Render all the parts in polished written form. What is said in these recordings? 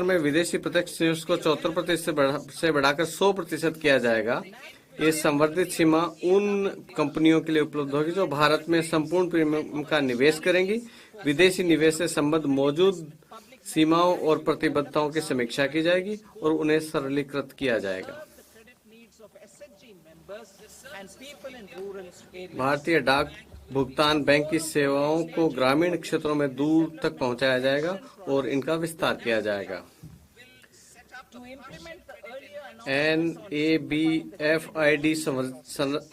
में विदेशी प्रत्यक्ष निवेश को 74% से बढ़ाकर 100% किया जाएगा। ये संवर्धित सीमा उन कंपनियों के लिए उपलब्ध होगी जो भारत में संपूर्ण प्रीमियम का निवेश करेंगी। विदेशी निवेश से संबद्ध मौजूद सीमाओं और प्रतिबद्धताओं की समीक्षा की जाएगी और उन्हें सरलीकृत किया जाएगा। भारतीय डाक भुगतान बैंक की सेवाओं को ग्रामीण क्षेत्रों में दूर तक पहुंचाया जाएगा और इनका विस्तार किया जाएगा। NABFID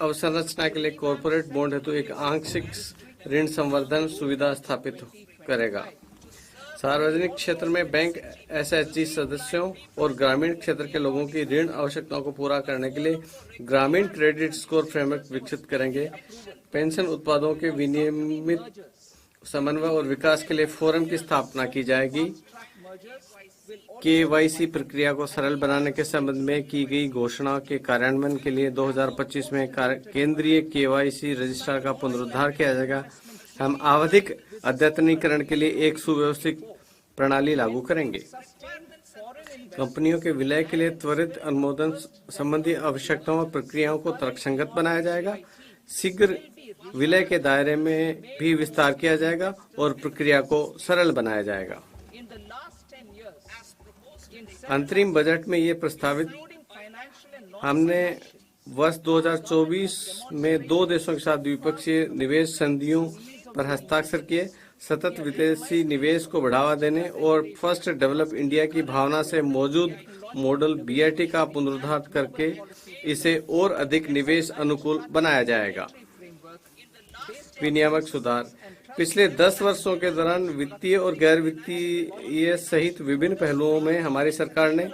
अवसंरचना के लिए कॉरपोरेट बॉन्ड हेतु एक आंशिक ऋण संवर्धन सुविधा स्थापित करेगा। सार्वजनिक क्षेत्र में बैंक SHG सदस्यों और ग्रामीण क्षेत्र के लोगों की ऋण आवश्यकताओं को पूरा करने के लिए ग्रामीण क्रेडिट स्कोर फ्रेमवर्क विकसित करेंगे। पेंशन उत्पादों के विनियमित समन्वय और विकास के लिए फोरम की स्थापना की जाएगी। KYC प्रक्रिया को सरल बनाने के संबंध में की गई घोषणा के कार्यान्वयन के लिए 2025 में केंद्रीय KYC रजिस्ट्रार का पुनरुद्धार किया जाएगा। हम आवधिक अद्यतनीकरण के लिए एक सुव्यवस्थित प्रणाली लागू करेंगे। कंपनियों के विलय के लिए त्वरित अनुमोदन संबंधी आवश्यकताओं और प्रक्रियाओं को तर्कसंगत बनाया जाएगा। शीघ्र विलय के दायरे में भी विस्तार किया जाएगा और प्रक्रिया को सरल बनाया जाएगा। अंतरिम बजट में ये प्रस्तावित हमने वर्ष 2024 में 2 देशों के साथ द्विपक्षीय निवेश संधियों पर हस्ताक्षर किए। सतत विदेशी निवेश को बढ़ावा देने और फर्स्ट डेवलप इंडिया की भावना से मौजूद मॉडल BIT का पुनरुद्धार करके इसे और अधिक निवेश अनुकूल बनाया जाएगा। विनियामक सुधार पिछले 10 वर्षों के दौरान वित्तीय और गैर वित्तीय सहित विभिन्न पहलुओं में हमारी सरकार ने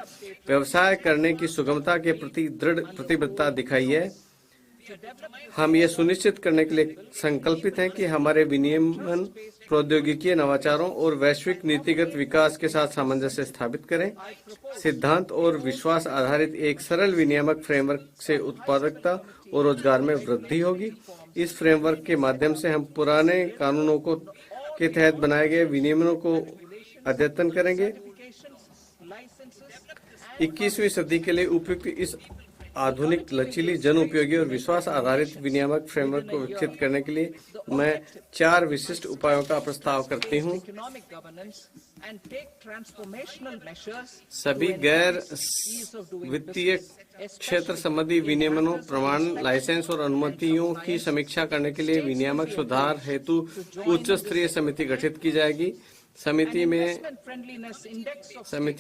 व्यवसाय करने की सुगमता के प्रति दृढ़ प्रतिबद्धता दिखाई है। हम ये सुनिश्चित करने के लिए संकल्पित हैं कि हमारे विनियमन प्रौद्योगिकी नवाचारों और वैश्विक नीतिगत विकास के साथ सामंजस्य स्थापित करें। सिद्धांत और विश्वास आधारित एक सरल विनियामक फ्रेमवर्क से उत्पादकता और रोजगार में वृद्धि होगी। इस फ्रेमवर्क के माध्यम से हम पुराने कानूनों के तहत बनाए गए विनियमनों को अद्यतन करेंगे। 21वीं सदी के लिए उपयुक्त इस आधुनिक लचीली जन उपयोगी और विश्वास आधारित विनियामक फ्रेमवर्क को विकसित करने के लिए मैं 4 विशिष्ट उपायों का प्रस्ताव करती हूँ। सभी गैर वित्तीय क्षेत्र संबंधी विनियमनों, प्रमाण, लाइसेंस और अनुमतियों की समीक्षा करने के लिए विनियामक सुधार हेतु उच्च स्तरीय समिति गठित की जाएगी। समिति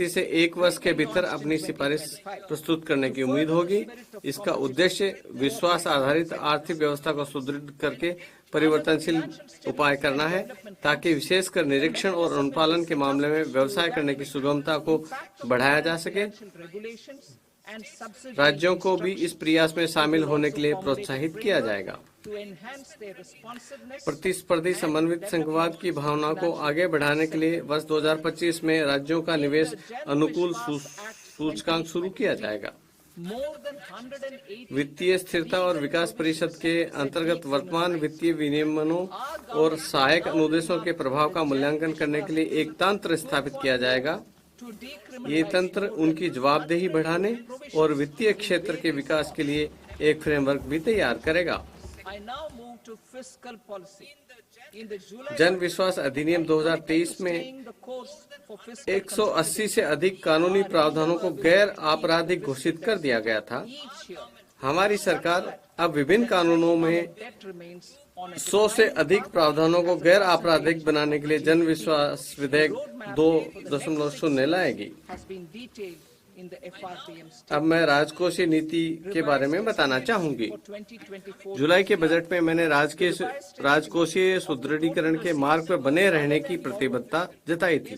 से 1 वर्ष के भीतर अपनी सिफारिश प्रस्तुत करने की उम्मीद होगी। इसका उद्देश्य विश्वास आधारित आर्थिक व्यवस्था को सुदृढ़ करके परिवर्तनशील उपाय करना है, ताकि विशेषकर निरीक्षण और अनुपालन के मामले में व्यवसाय करने की सुगमता को बढ़ाया जा सके। राज्यों को भी इस प्रयास में शामिल होने के लिए प्रोत्साहित किया जाएगा। प्रतिस्पर्धी समन्वित संघवाद की भावना को आगे बढ़ाने के लिए वर्ष 2025 में राज्यों का निवेश अनुकूल सूचकांक शुरू किया जाएगा। वित्तीय स्थिरता और विकास परिषद के अंतर्गत वर्तमान वित्तीय विनियमनों और सहायक अनुदेशों के प्रभाव का मूल्यांकन करने के लिए एक तंत्र स्थापित किया जाएगा। ये तंत्र उनकी जवाबदेही बढ़ाने और वित्तीय क्षेत्र के विकास के लिए एक फ्रेमवर्क भी तैयार करेगा। जन विश्वास अधिनियम 2023 में 180 से अधिक कानूनी प्रावधानों को गैर आपराधिक घोषित कर दिया गया था। हमारी सरकार अब विभिन्न कानूनों में 100 से अधिक प्रावधानों को गैर आपराधिक बनाने के लिए जन विश्वास विधेयक 2.0 लाएगी। अब मैं राजकोषीय नीति के बारे में बताना चाहूंगी। जुलाई के बजट में मैंने राजकोषीय सुदृढ़ीकरण के मार्ग पर बने रहने की प्रतिबद्धता जताई थी।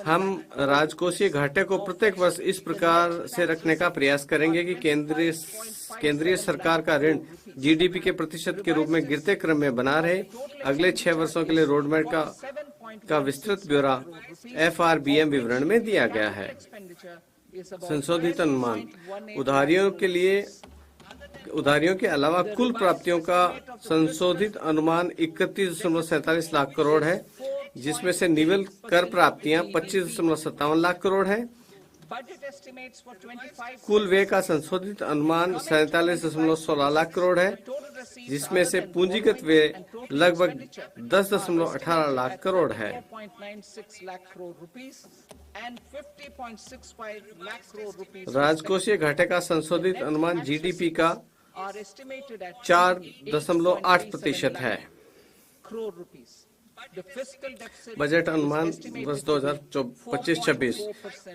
हम राजकोषीय घाटे को प्रत्येक वर्ष इस प्रकार से रखने का प्रयास करेंगे कि केंद्रीय सरकार का ऋण GDP के प्रतिशत के रूप में गिरते क्रम में बना रहे। अगले 6 वर्षों के लिए रोडमैप का विस्तृत ब्यौरा FRBM विवरण में दिया गया है। संशोधित अनुमान उधारियों के अलावा कुल प्राप्तियों का संशोधित अनुमान 31.47 लाख करोड़ है। जिसमें से निवल कर प्राप्तियां 25.57 लाख करोड़ है। कुल व्यय का संशोधित अनुमान 47.16 लाख करोड़ है, जिसमें से पूंजीगत व्यय लगभग 10.18 लाख करोड़ है। राजकोषीय घाटे का संशोधित अनुमान जीडीपी का 4.8% है। बजट अनुमान वर्ष 2025-26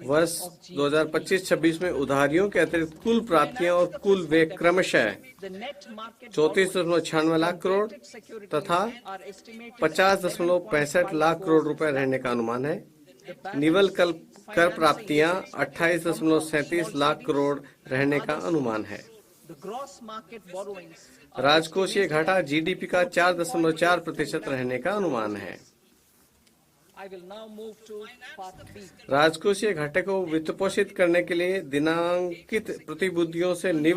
वर्ष 2025-26 में उधारियों के अतिरिक्त कुल प्राप्तियां और कुल व्यय क्रमशः 34.96 लाख करोड़ तथा 50.65 लाख करोड़ रुपए रहने का अनुमान है। निवल कर प्राप्तियां 28.37 लाख करोड़ रहने का अनुमान है। राजकोषीय घाटा जीडीपी का 4.4% रहने का अनुमान है। राजकोषीय घाटे को वित्तपोषित करने के लिए दिनांकित प्रतिभूतियों से